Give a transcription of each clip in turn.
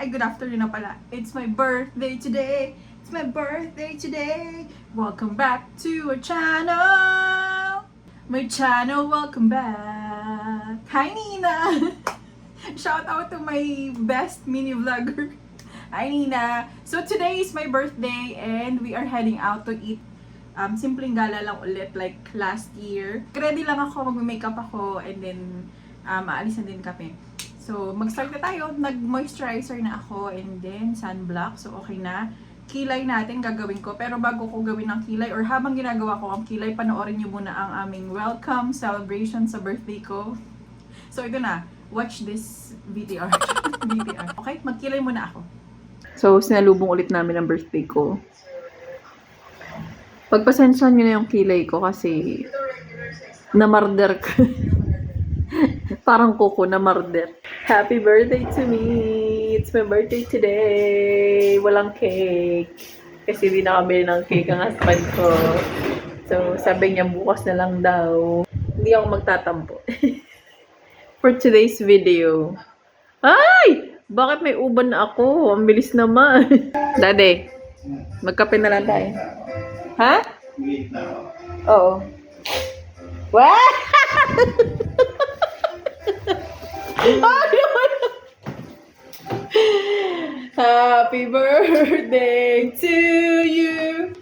Ay, good afternoon na pala. It's my birthday today. It's my birthday today. Welcome back to our channel. My channel, welcome back. Hi, Nina. Shout out to my best mini vlogger. Hi, Nina. So today is my birthday and we are heading out to eat. Simpleng gala lang ulit like last year. Ready lang ako, mag-makeup ako and then aalis na din kami. So, mag-start na tayo. Nag-moisturizer na ako and then sunblock. So, okay na. Kilay natin gagawin ko. Pero bago ko gawin ang kilay or habang ginagawa ko ang kilay, panoorin nyo muna ang aming welcome celebration sa birthday ko. So, ito na. Watch this VTR. VTR. Okay? Magkilay muna ako. So, sinalubong ulit namin ang birthday ko. Pagpasensyahan nyo na yung kilay ko kasi namarder ko. Parang kuko na marder. Happy birthday to me! It's my birthday today! Walang cake. Kasi di nakabili ng cake ang husband ko. So, sabi niya bukas na lang daw. Hindi ako magtatampo. For today's video. Ay! Bakit may uban na ako? Ang bilis naman. Daddy, magkape na lang tayo. Ha? Oo. What? Happy birthday to you.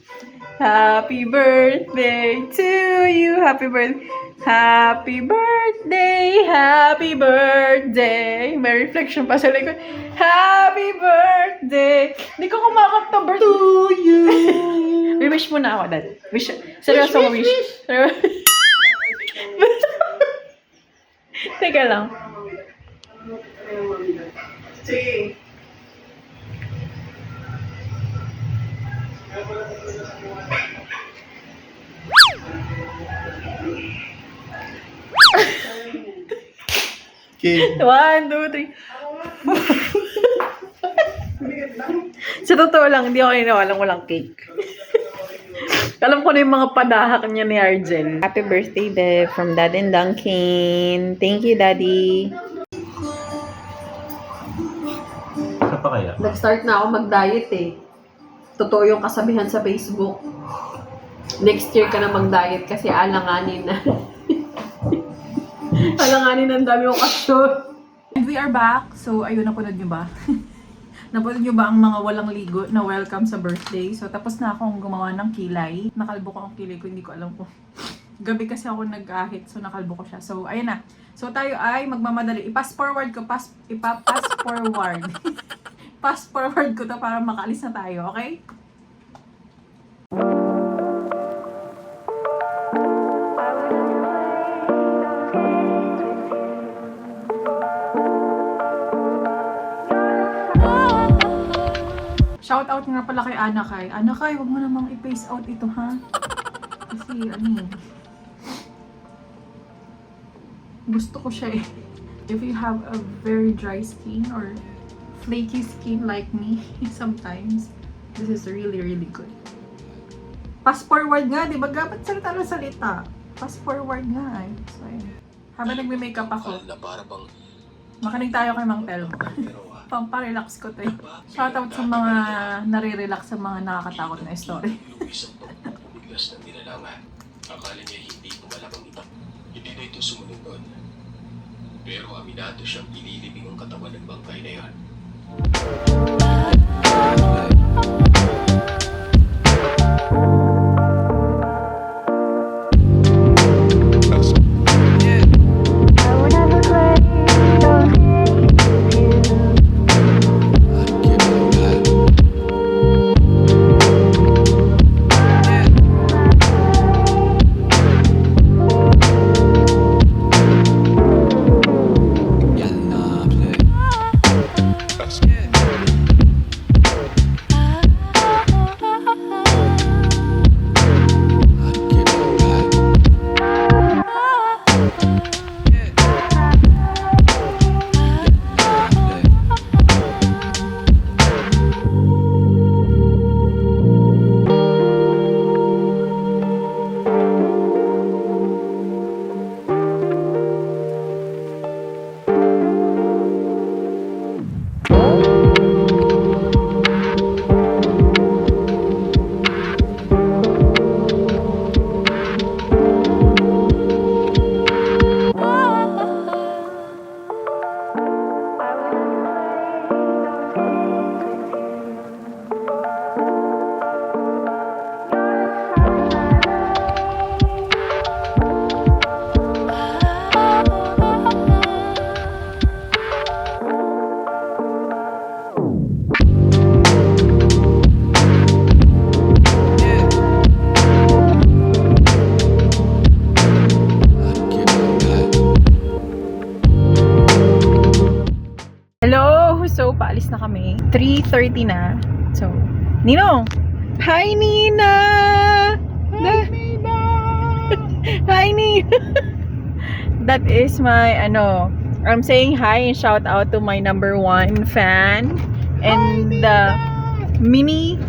Happy birthday to you. Happy birthday. Happy birthday. Happy birthday. May reflection pa sa likod. Happy birthday. Hindi ko kumakanta birthday. To you. Wish mo na ako, Dad. Wish. Seryoso mo wish. Teka lang. Sige. Okay. 1, 2, 3. Sa totoo lang, hindi ako iniwalang walang cake. Alam ko na yung mga padahak niya ni Argel. Happy birthday, Dad, from Dad and Duncan. Thank you, Daddy. Isa pa kaya? Nag-start na ako mag-diet eh. Totoo yung kasabihan sa Facebook. Next year ka na mag-diet kasi alanganin na. Alanganin ang dami okasyon. And we are back. So, ayun, napanood nyo ba? Napanood nyo ba ang mga walang ligo na welcome sa birthday? So, tapos na akong gumawa ng kilay. Nakalbo ko ang kilay ko, hindi ko alam ko. Gabi kasi ako nag-ahit, so nakalbo ko siya. So, ayun na. So, tayo ay magmamadali. I-pass forward ko. Ipa-pass forward. Pass forward ko to para makaalis na tayo, okay? Shoutout nga pala kay Anakay. Anakay, wag mo namang i-face out ito, ha? Kasi, gusto ko siya eh. If you have a very dry skin or flaky skin like me, sometimes, this is really, really good. Pass forward nga, di ba? Dapat salita na salita. Pass forward nga eh. So, habang nagme-makeup ako, makinig tayo kay Mang Telmo. Pamparelax ko to eh. Shoutout sa mga nare-relax sa mga nakakatakot na story. Luis ang pagbigas ng nilalangan. Akala niya hindi pumalabang ito. Hindi na ito sumunod doon. Pero aminado siyang ililibing ang katawan ng bangkay na yan. 8:30 na. So, Ninong! Hi, Nina! Hi, Nina! Hi, Nina! That is my, I'm saying hi and shout out to my #1 fan. And the mini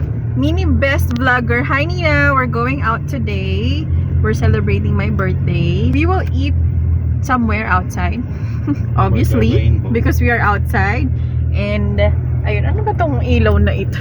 best vlogger. Hi, Nina! We're going out today. We're celebrating my birthday. We will eat somewhere outside. Obviously, because we are outside. And, ayun, ano ba tong ilaw na ito?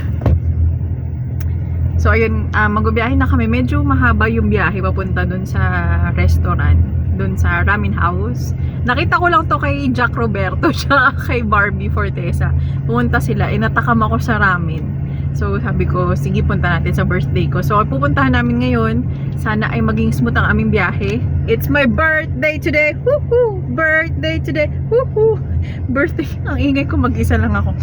So, ayun, magbibiyahe na kami. Medyo mahaba yung biyahe papunta dun sa restaurant. Dun sa ramen house. Nakita ko lang to kay Jack Roberto siya kay Barbie Fortesa. Pumunta sila. Inatakam ako sa ramen. So, sabi ko, sige, punta natin sa birthday ko. So, pupuntahan namin ngayon. Sana ay maging smooth ang aming biyahe. It's my birthday today! Woohoo! Birthday today! Woohoo! Birthday. Ang ingay ko, mag-isa lang ako.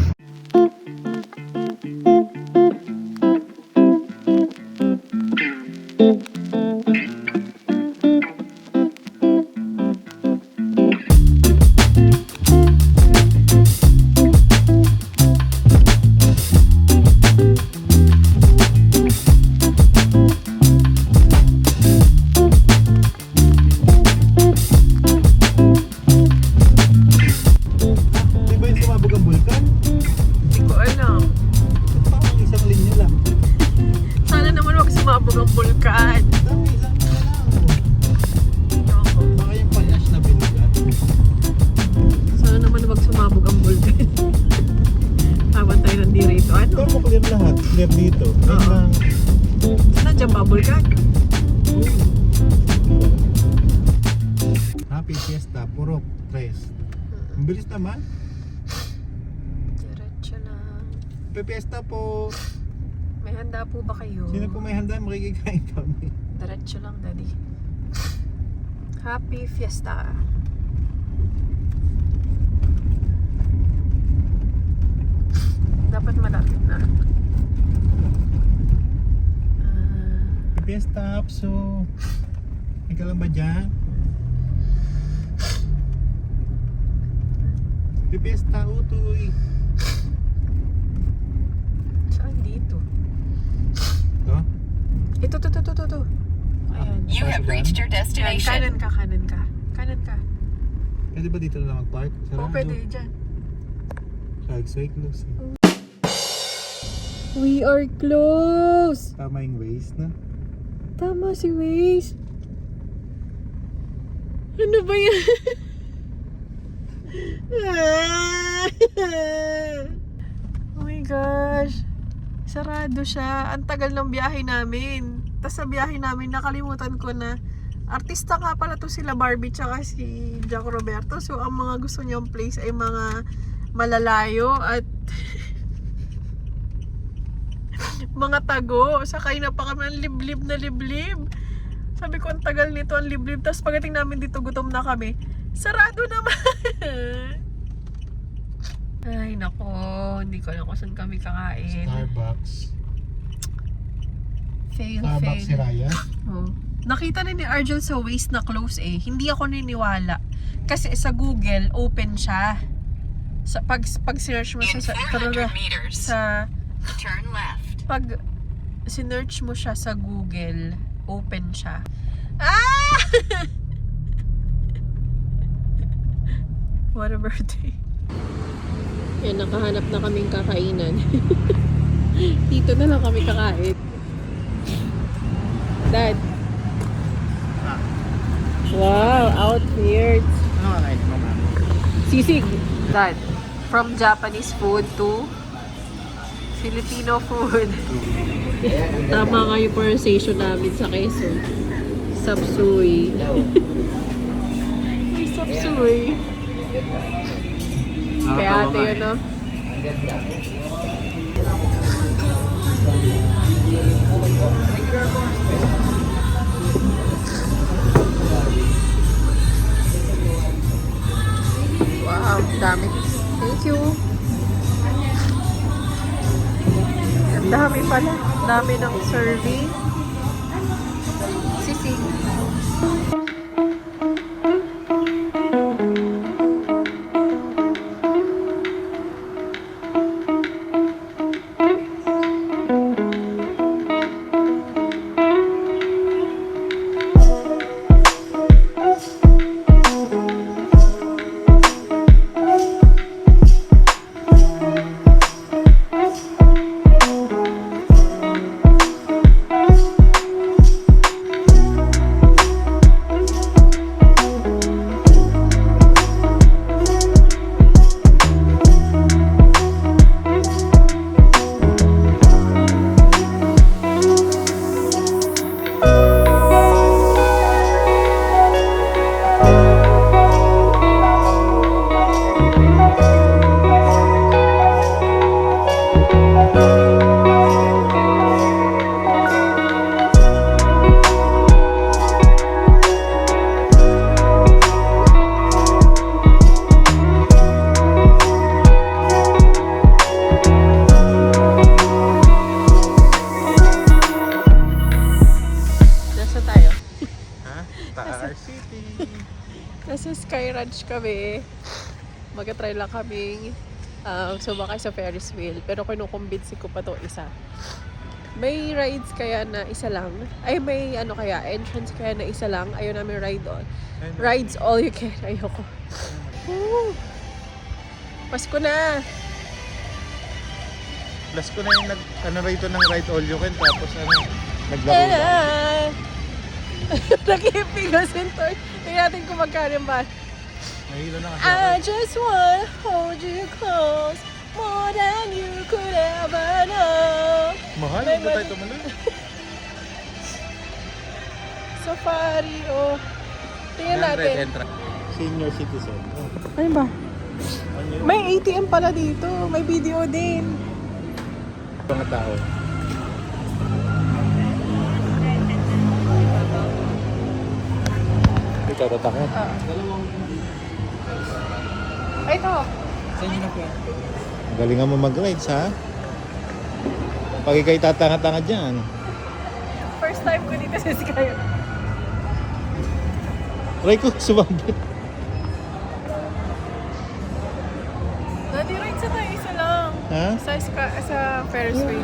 Clear dito. Nandiyan bubble ka? Happy Fiesta, puro 3. Ang bilis naman. Diretso lang. Happy Fiesta po. May handa po ba kayo? Sino po may handa? Makikikain kami. Diretso lang, Daddy. Happy Fiesta. Dapat malapit na. Fiesta, so may ka lang ba dyan? Fiesta, utoy. Saan dito? Ito? Ito. Ayan. You have reached your destination. Kanan ka. Pwede ba dito na lang mag-park? Oo, pwede dyan. Say close. We are close! Tama yung waist na. Tama si Waze. Ano ba yan? Oh my gosh. Sarado siya. Ang tagal ng biyahe namin. Tapos sa biyahe namin, nakalimutan ko na artista nga pala to sila Barbie tsaka si Jack Roberto. So ang mga gusto niyong place ay mga malalayo at mga tago. Sakay na pa kami, ang liblib na liblib. Sabi ko, ang tagal nito, ang liblib. Tapos pagdating namin dito, gutom na kami. Sarado naman. Ay, nako. Hindi ko alam kung saan kami kakain. Starbucks. Fail. Si Raya. Oh. Nakita na ni Argel sa Waze na close eh. Hindi ako niniwala. Kasi sa Google, open siya. Pag search mo In siya 400 meters, sa turn left. pag sinearch mo siya sa Google, open siya. Ah! What a birthday. Yan, nakahanap na kaming kakainan. Dito na lang kami kakain. Dad. Wow, outfits. Ano kakain mo, ma'am? Sisig. Dad, from Japanese food to Filipino food. Tama nga yung pronunciation namin sa Quezon. Sapsuy. May sapsuy. Kaya ate yun, no? Wow, dami. Thank you. Ang dami pala. Dami ng serving. Sisig. Nasa Sky Ranch kami. Mag-try lang kaming sumakay sa Ferris wheel. Pero kinukumbinsi ko pa to isa. May rides kaya na isa lang. Ay, may ano kaya, entrance kaya na isa lang. Ayaw namin ride on. Rides all you can. Ayoko. Woo! Pasko na! Plus ko na yung rito ng ride all you can. Tapos naglaro lang. Nag-iiping kasi ito. Tingnan natin kung magkano ba. Nahilo na kasi I ako. just wanna hold you close more than you could ever know. Mahal, May hindi tayo tumuloy. Safari, oh. Tingnan natin. Senior citizen. Ano ba? Ano yun? May ATM pala dito. May video din. Mga tao. Hindi ka tatakot. Ay, ito. Galingan mo mag-rides, ha? Pag ikay tatanga-tanga dyan. First time ko dito sa Sky. Try ko, sumabit. Daddy, ride sa tayo isa lang. Ha? Sa Ferris wheel.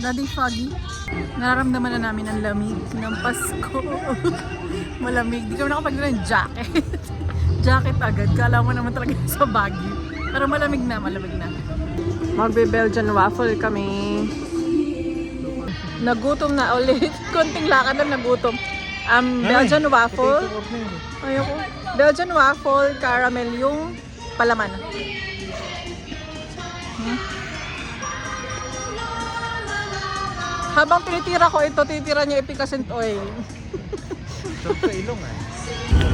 Daddy Foggy, nararamdaman na namin ang lamig ng Pasko. Malamig. Di kami nakapagdala ng jacket. Jacket agad. Kala mo naman talaga sa Baguio. Pero malamig na, malamig na. Magbe-Belgian waffle kami. Nagutom na ulit. Konting lakad lang nagutom. Belgian waffle. Ayoko. Belgian waffle, caramel yung palaman. Habang tinitira ko ito, tinitira niya efficacent oil. Sarap sa ilong, eh.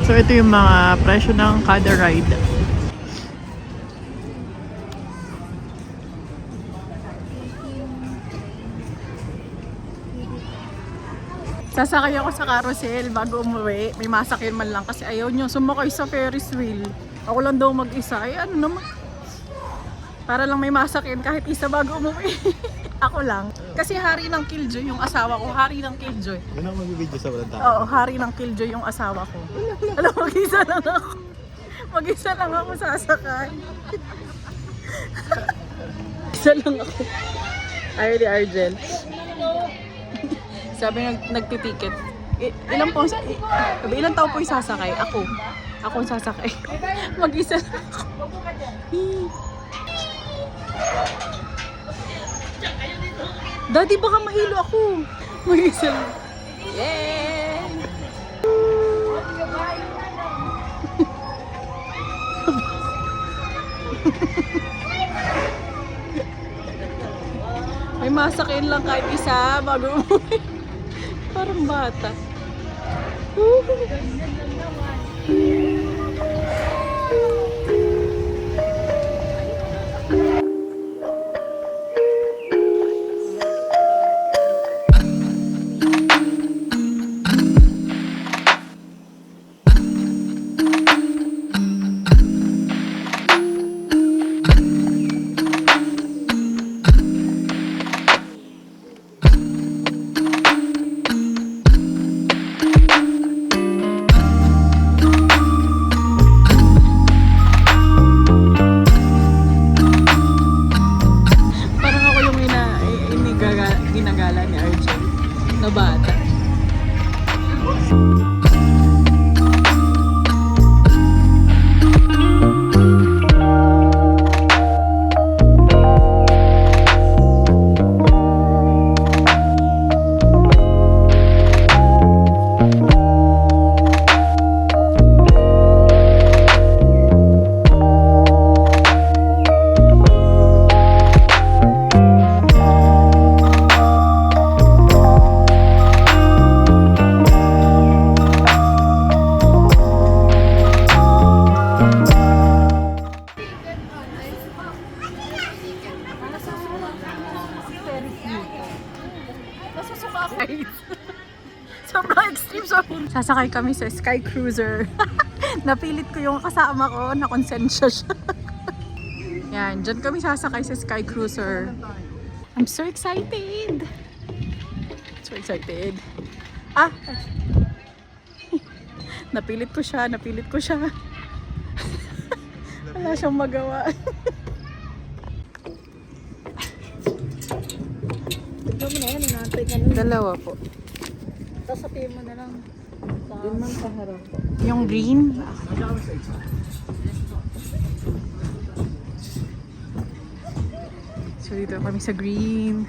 So ito yung mga presyo ng kada ride. Sasakay ako sa carousel bago umuwi. May masakyan man lang kasi ayaw nyo sumakay sa Ferris wheel. Ako lang daw mag-isa. Ay ano naman. Para lang may masakyan kahit isa bago umuwi. Ako lang. Kasi hari ng Killjoy yung asawa ko. Hari ng Killjoy. Doon ako mag-video sa walang tao. Oo, hari ng Killjoy yung asawa ko. Alam, mag-isa lang ako. Mag-isa lang ako sasakay. Isa lang ako. Ay, di Argel. Sabi nagtitiket. Ilang po, ilang tao po yung sasakay? Ako. Ako yung sasakay. Mag-isa lang ako. Daddy, baka mahilo ako. Mag-isa lang. Yay! May masakyan lang kahit isa bago umuwi. Parang bata. Nasusuka ako. Sobrang extreme. So, sasakay kami sa Sky Cruiser. Napilit ko yung kasama ko, nakonsensya siya. Yan, dyan kami sasakay sa Sky Cruiser. I'm so excited! So excited. Ah! Napilit ko siya. Wala siyang magawa. Ito mo na yan, inaantay ka nun. Dalawa po. Tapos sabihin mo na lang. Doon man sa harap po. Yung green. So dito kami sa green.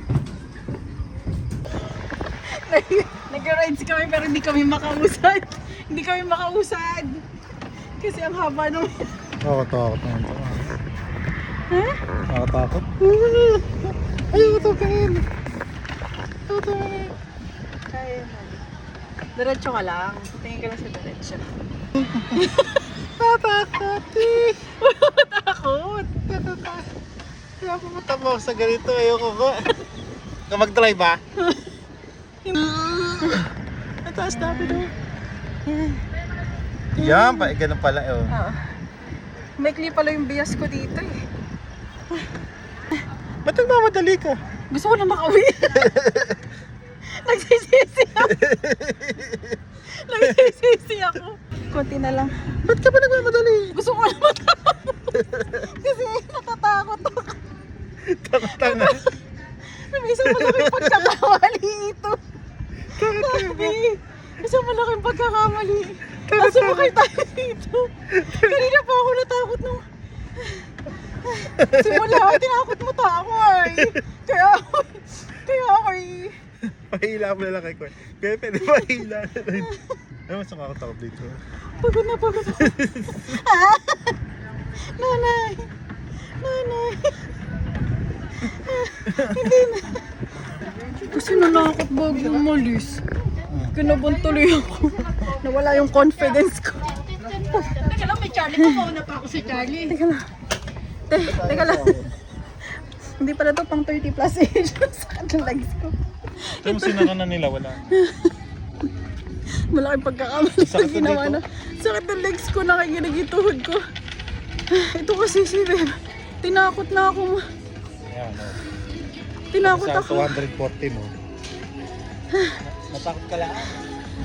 Nag-rides kami pero hindi kami makausad. Hindi kami makausad. Kasi ang haba nung... Nakakatakot naman ito. Ha? Nakakatakot. Ayaw tumingin. Kaya mo. Diretso ka lang. Tingin ka lang sa diretso. Natakot eh. Takot. Kaya pumunta mo sa ganito. Ayoko ko. Ka mag-drive ba? Nataas na daw. Yan, ganun pala. Oh. Oo. Maikli pala yung bias ko dito eh. Ba't nagmamadali ka? Gusto ko na makauwi. Nagsisisi ako. Nagsisisi ako. Konti na lang. Ba't ka pa nagmamadali? Gusto ko na matapos. Kasi natatakot ako. Takot-tanga. May isang malaking pagkakamali ito. Sabi, isang malaking pagkakamali. Kaso makay tayo dito. Kanina pa ako natakot nung... Simula, tinakot mo ako ay. Kaya ako ay... Pahila mo na lang kay Kwan. Kaya pwede pahila na rin. Ay, mas nakakatakot dito. Pagod na ako. Nanay! Hindi na. Kasi nanakot bago umalis. Kinabahan tuloy ako. Nawala yung confidence ko. Teka lang, may Charlie pa. Mauna pa ako si Charlie. Teka lang. Hindi pala to pang 30 plus age. Sakit yung legs ko. Ito mo sinaka na nila, wala. Malaking pagkakamali na Sakit na ginawa dito? na. Sakit ng legs ko, nakikinig yung tuhod ko. Ito kasi si Beb. Tinakot na ako. Ayan, oh. Tinakot Sa ako. 240 mo. Natakot ka lang.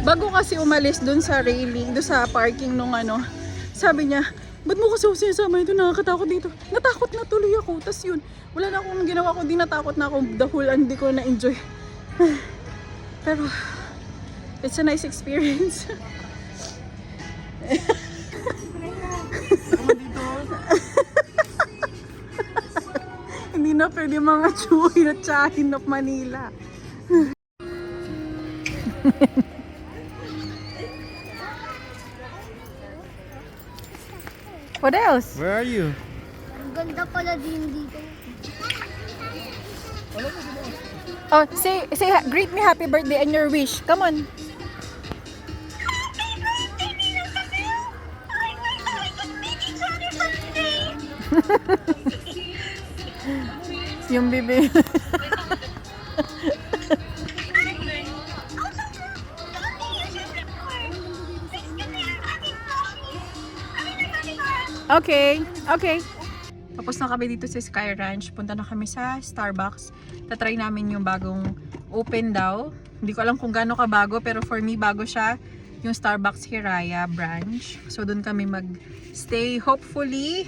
Bago kasi umalis dun sa railing, dun sa parking nung ano, sabi niya, ba't mo kasi ako sinasama ito, nakakatakot dito. Natakot na tuloy ako. Tapos yun, wala na akong ginawa ko, di natakot na ako. The whole, hindi ko na-enjoy. Pero, it's a nice experience. Hindi na pwede mga chuhin at tsahin of Manila. What else? Where are you? Ang ganda pala din dito. Oh, say greet me happy birthday and your wish. Come on. Yung bibi. Okay. Tapos na kami dito sa Sky Ranch. Punta na kami sa Starbucks. Tatry namin yung bagong open daw. Hindi ko alam kung gaano kabago, pero for me bago siya. Yung Starbucks Hiraya branch. So doon kami mag-stay. Hopefully,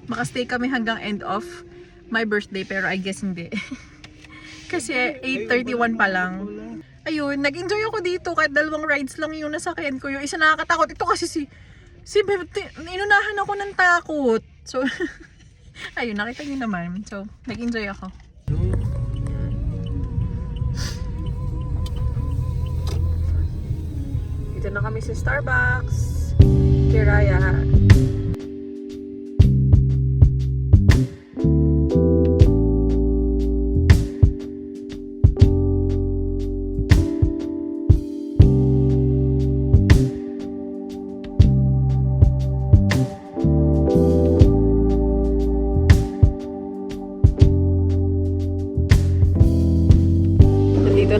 makastay kami hanggang end of my birthday. Pero I guess hindi. Kasi 8:31 pa lang. Ayun, nag-enjoy ako dito. Kahit dalawang rides lang yung nasakyan ko. Yung isa nakakatakot. Ito kasi si Beb, inunahan ako ng takot. So, ayun, nakita niyo naman. So, nag-enjoy ako. Dito na kami sa Starbucks. Hiraya.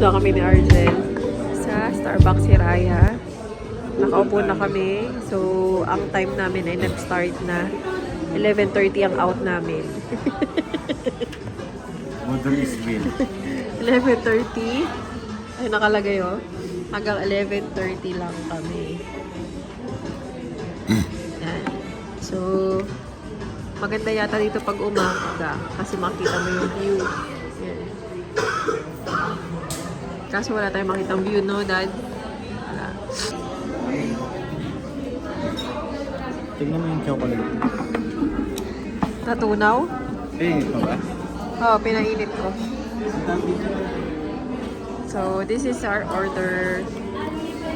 na kami ni Argel sa Starbucks si Raya. Nakaupo na kami. So, ang time namin ay nag-start na 11:30 ang out namin. Model is bill. 11:30. Ay, nakalagay oh. Hanggang 11:30 lang kami. Yan. So, maganda yata dito pag umaga kasi makita mo yung view. Yan. Kaso wala tayong makitang view, no, Dad? Wala. Tingnan mo yung chocolate. Natunaw? Ito ba? Oo, pinainit ko. So, this is our order.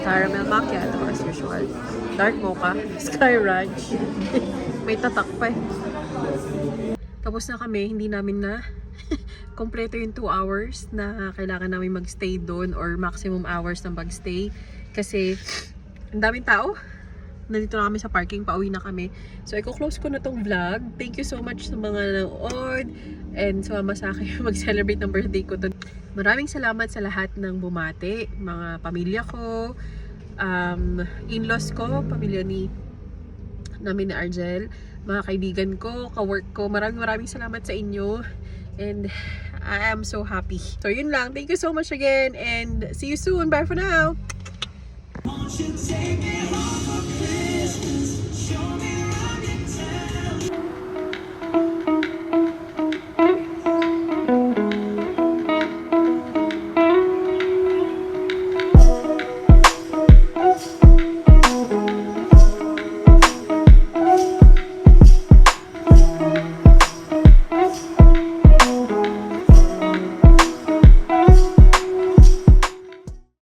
Caramel macchiato as usual. Dark mocha. Sky Ranch. May tatak pa eh. Tapos na kami, hindi namin na kompleto yung 2 hours na kailangan namin magstay doon or maximum hours na magstay. Kasi, ang daming tao. Nandito na kami sa parking, pauwi na kami. So, i-close ko na tong vlog. Thank you so much sa mga nanood and sumama sa akin mag-celebrate ng birthday ko. Maraming salamat sa lahat ng bumati, mga pamilya ko, in-laws ko, pamilya namin ni Argel, mga kaibigan ko, ka-work ko. Maraming salamat sa inyo. And I am so happy. So, yun lang. Thank you so much again and see you soon. Bye for now! Won't you take me home for Christmas? Show me